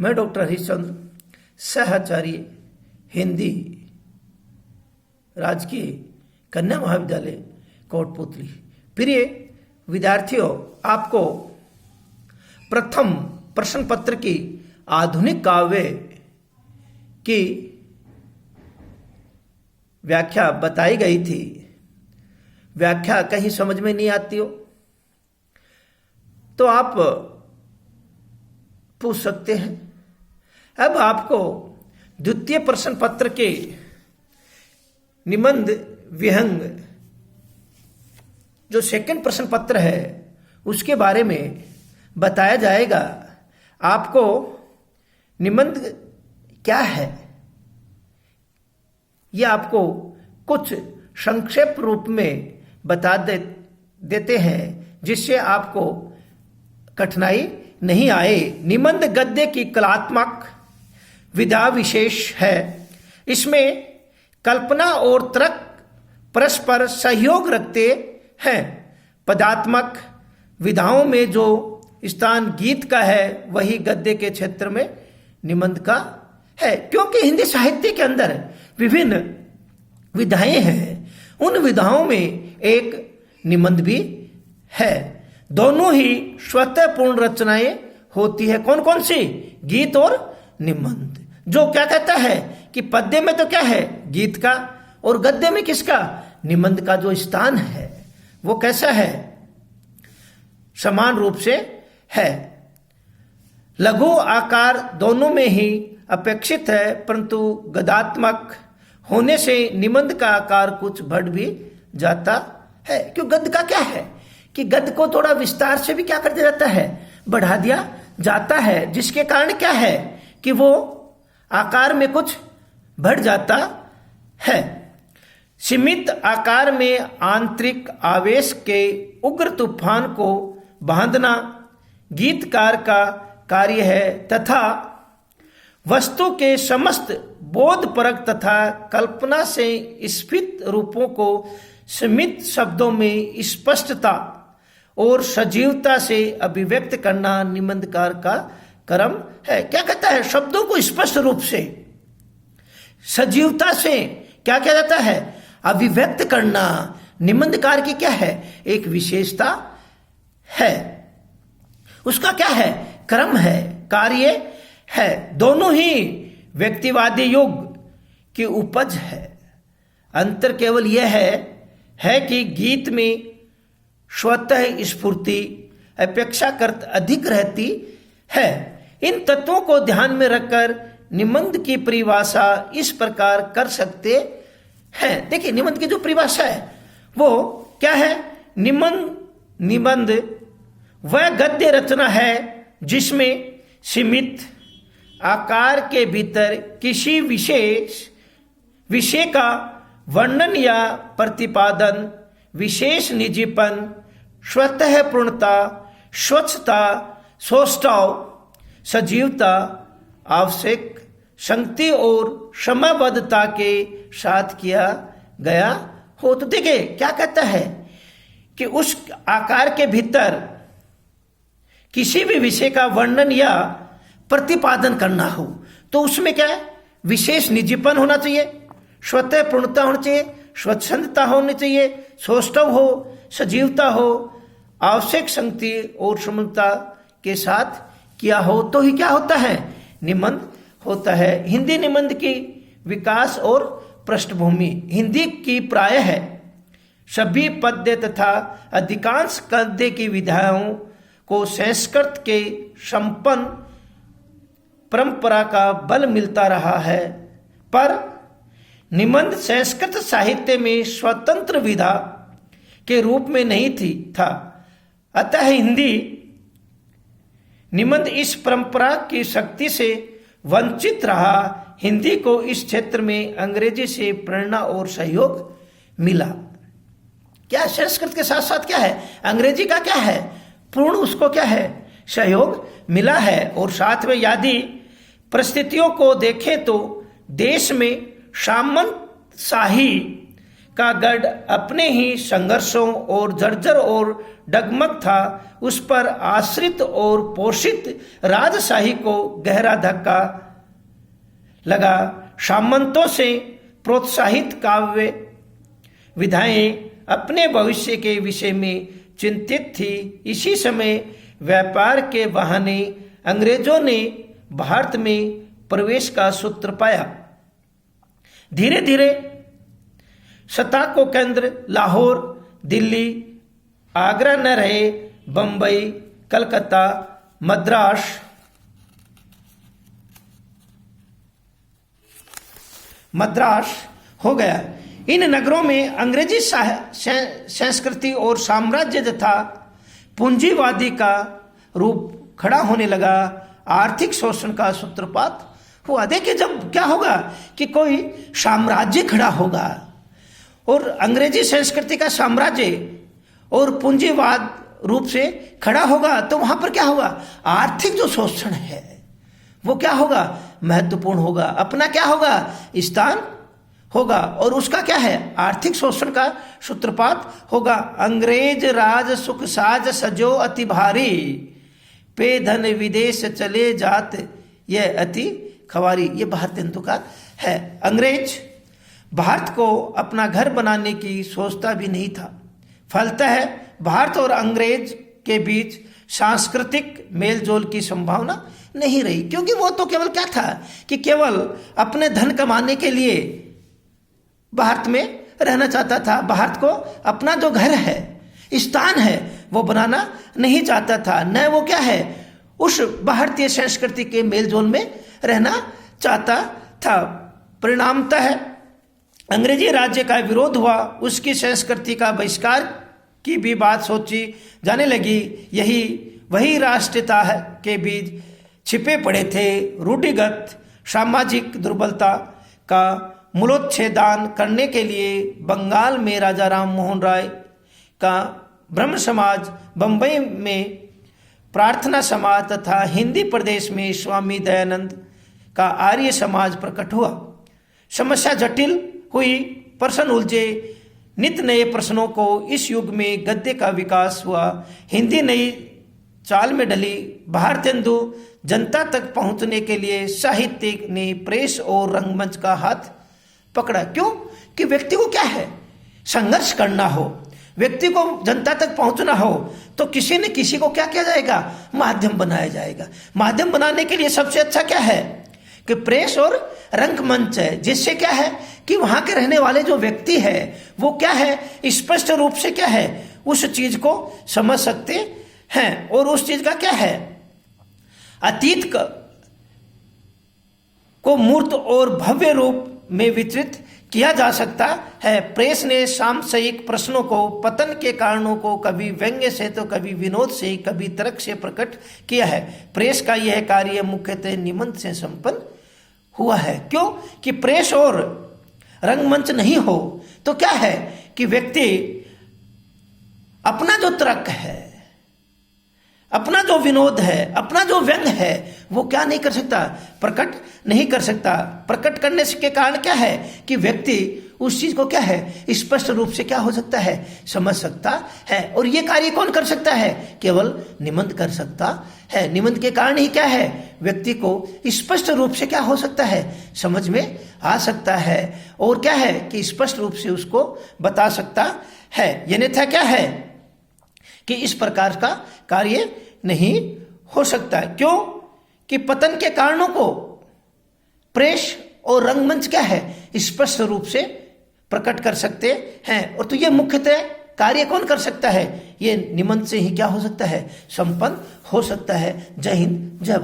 मैं डॉक्टर हरिश्चंद्र, सहआचार्य हिंदी, राजकीय कन्या महाविद्यालय कोटपुतली। प्रिय विद्यार्थियों, आपको प्रथम प्रश्न पत्र की आधुनिक काव्य की व्याख्या बताई गई थी। व्याख्या कहीं समझ में नहीं आती हो तो आप पूछ सकते हैं। अब आपको द्वितीय प्रश्न पत्र के निबंध विहंग जो सेकंड प्रश्न पत्र है उसके बारे में बताया जाएगा। आपको निबंध क्या है यह आपको कुछ संक्षेप रूप में बता देते हैं जिससे आपको कठिनाई नहीं आए। निबंध गद्य की कलात्मक विधा विशेष है। इसमें कल्पना और तर्क परस्पर सहयोग रखते हैं। पदात्मक विधाओं में जो स्थान गीत का है वही गद्य के क्षेत्र में निबंध का है। क्योंकि हिंदी साहित्य के अंदर विभिन्न विधाएं हैं, उन विधाओं में एक निबंध भी है। दोनों ही स्वतः पूर्ण रचनाएं होती है। कौन कौन सी? गीत और निबंध। जो क्या कहता है कि पद्य में तो क्या है? गीत का, और गद्य में किसका? निबंध का जो स्थान है वो कैसा है? समान रूप से है। लघु आकार दोनों में ही अपेक्षित है, परंतु गद्यात्मक होने से निबंध का आकार कुछ बढ़ भी जाता है। क्यों? गद्य का क्या है कि गद्य को थोड़ा विस्तार से भी क्या कर दिया जाता है? बढ़ा दिया जाता है, जिसके कारण क्या है कि वो आकार में कुछ बढ़ जाता है। सीमित आकार में आंतरिक आवेश के उग्र तूफान को बांधना गीतकार का कार्य है तथा वस्तु के समस्त बोधपरक तथा कल्पना से स्फीत रूपों को सीमित शब्दों में स्पष्टता और सजीवता से अभिव्यक्त करना निबंधकार का कर्म है। क्या कहता है? शब्दों को स्पष्ट रूप से सजीवता से क्या किया जाता है? अभिव्यक्त करना निबंधकार की क्या है? एक विशेषता है। उसका क्या है? क्रम है, कार्य है। दोनों ही व्यक्तिवादी युग की उपज है। अंतर केवल यह है कि गीत में स्वतः स्फूर्ति अपेक्षाकृत अधिक रहती है। इन तत्वों को ध्यान में रखकर निबंध की परिभाषा इस प्रकार कर सकते हैं। देखिए, निबंध की जो परिभाषा है वो क्या है? निबंध वह गद्य रचना है जिसमें सीमित आकार के भीतर किसी विषय का वर्णन या प्रतिपादन, विशेष निजीपन, स्वतः पूर्णता, स्वच्छता, सौष्ठव, सजीवता, आवश्यक संगति और समयबद्धता के साथ किया गया हो। तो देखिए क्या कहता है कि उस आकार के भीतर किसी भी विषय का वर्णन या प्रतिपादन करना हो तो उसमें क्या है? विशेष निजीपन होना चाहिए, स्वतः पूर्णता होनी चाहिए, स्वच्छंदता होनी चाहिए, सौष्ठव हो, सजीवता हो, आवश्यक संगति और समता के साथ किया हो तो ही क्या होता है? निबंध होता है। हिंदी निबंध की विकास और पृष्ठभूमि। हिंदी की प्रायः सभी पद्य तथा अधिकांश गद्य की विधाओं को संस्कृत के संपन्न परंपरा का बल मिलता रहा है, पर निबंध संस्कृत साहित्य में स्वतंत्र विधा के रूप में नहीं था। अतः हिंदी निबंध इस परंपरा की शक्ति से वंचित रहा। हिंदी को इस क्षेत्र में अंग्रेजी से प्रेरणा और सहयोग मिला। क्या? संस्कृत के साथ साथ क्या है? अंग्रेजी का क्या है? पूर्ण उसको क्या है? सहयोग मिला है। और साथ में यदि परिस्थितियों को देखें तो देश में सामंतशाही का गढ़ अपने ही संघर्षों और जर्जर और डगमग था, उस पर आश्रित और पोषित राजशाही को गहरा धक्का लगा। सामंतों से प्रोत्साहित काव्य विधाएं अपने भविष्य के विषय में चिंतित थी। इसी समय व्यापार के बहाने अंग्रेजों ने भारत में प्रवेश का सूत्र पाया। धीरे धीरे सत्ता को केंद्र लाहौर, दिल्ली, आगरा न रहे, बंबई, कलकत्ता, मद्रास हो गया। इन नगरों में अंग्रेजी संस्कृति और साम्राज्य तथा पूंजीवादी का रूप खड़ा होने लगा। आर्थिक शोषण का सूत्रपात हुआ। देखिए, जब क्या होगा कि कोई साम्राज्य खड़ा होगा और अंग्रेजी संस्कृति का साम्राज्य और पूंजीवाद रूप से खड़ा होगा, तो वहां पर क्या होगा, आर्थिक जो शोषण है वो क्या होगा, महत्वपूर्ण होगा। अपना क्या होगा, स्थान होगा, और उसका क्या है, आर्थिक शोषण का सूत्रपात होगा। अंग्रेज राज सुख साज सजो अति भारी, पे धन विदेश चले जात यह अति खवारी। ये भारतेंदु का है। अंग्रेज भारत को अपना घर बनाने की सोचता भी नहीं था। फलतः भारत और अंग्रेज के बीच सांस्कृतिक मेलजोल की संभावना नहीं रही, क्योंकि वो तो केवल क्या था कि केवल अपने धन कमाने के लिए भारत में रहना चाहता था। भारत को अपना जो घर है, स्थान है, वो बनाना नहीं चाहता था। न वो क्या है, उस भारतीय संस्कृति के मेलजोल में रहना चाहता था। परिणामतः अंग्रेजी राज्य का विरोध हुआ। उसकी संस्कृति का बहिष्कार की भी बात सोची जाने लगी। यही वही राष्ट्रीयता के बीच छिपे पड़े थे। रूढ़िगत सामाजिक दुर्बलता का मूलोच्छेदन करने के लिए बंगाल में राजा राम मोहन राय का ब्रह्म समाज, बंबई में प्रार्थना समाज तथा हिंदी प्रदेश में स्वामी दयानंद का आर्य समाज प्रकट हुआ। समस्या जटिल हुई, प्रश्न उलझे, नित नए प्रश्नों को इस युग में गद्य का विकास हुआ। हिंदी नई चाल में ढली। भारतेंदु जनता तक पहुंचने के लिए साहित्यिक ने प्रेस और रंगमंच का हाथ पकड़ा। क्यों कि व्यक्ति को क्या है, संघर्ष करना हो, व्यक्ति को जनता तक पहुंचना हो, तो किसी न किसी को क्या किया जाएगा, माध्यम बनाया जाएगा। माध्यम बनाने के लिए सबसे अच्छा क्या है कि प्रेस और रंगमंच है, जिससे क्या है कि वहां के रहने वाले जो व्यक्ति है वो क्या है, स्पष्ट रूप से क्या है, उस चीज को समझ सकते हैं और उस चीज का क्या है, अतीत को मूर्त और भव्य रूप में वितरित किया जा सकता है। प्रेस ने सामयिक प्रश्नों को, पतन के कारणों को कभी व्यंग्य से तो कभी विनोद से, कभी तर्क से प्रकट किया है। प्रेस का यह कार्य मुख्यतः निबंध से संपन्न हुआ है। क्यों कि प्रेस और रंगमंच नहीं हो तो क्या है कि व्यक्ति अपना जो तर्क है, अपना जो विनोद है, अपना जो व्यंग है, वो क्या नहीं कर सकता, प्रकट नहीं कर सकता। प्रकट करने के कारण क्या है कि व्यक्ति उस चीज को क्या है, स्पष्ट रूप से क्या हो सकता है, समझ सकता है। और ये कार्य कौन कर सकता है, केवल निबंध कर सकता है। निबंध के कारण ही क्या है, व्यक्ति को स्पष्ट रूप से क्या हो सकता है, समझ में आ सकता है और क्या है कि स्पष्ट रूप से उसको बता सकता है। अन्यथा क्या है कि इस प्रकार का कार्य नहीं हो सकता। क्यों कि पतन के कारणों को प्रेस और रंगमंच क्या है, स्पष्ट रूप से प्रकट कर सकते हैं। और तो ये मुख्यतः कार्य कौन कर सकता है, ये निबंध से ही क्या हो सकता है, संपन्न हो सकता है। जय हिंद, जय भारत।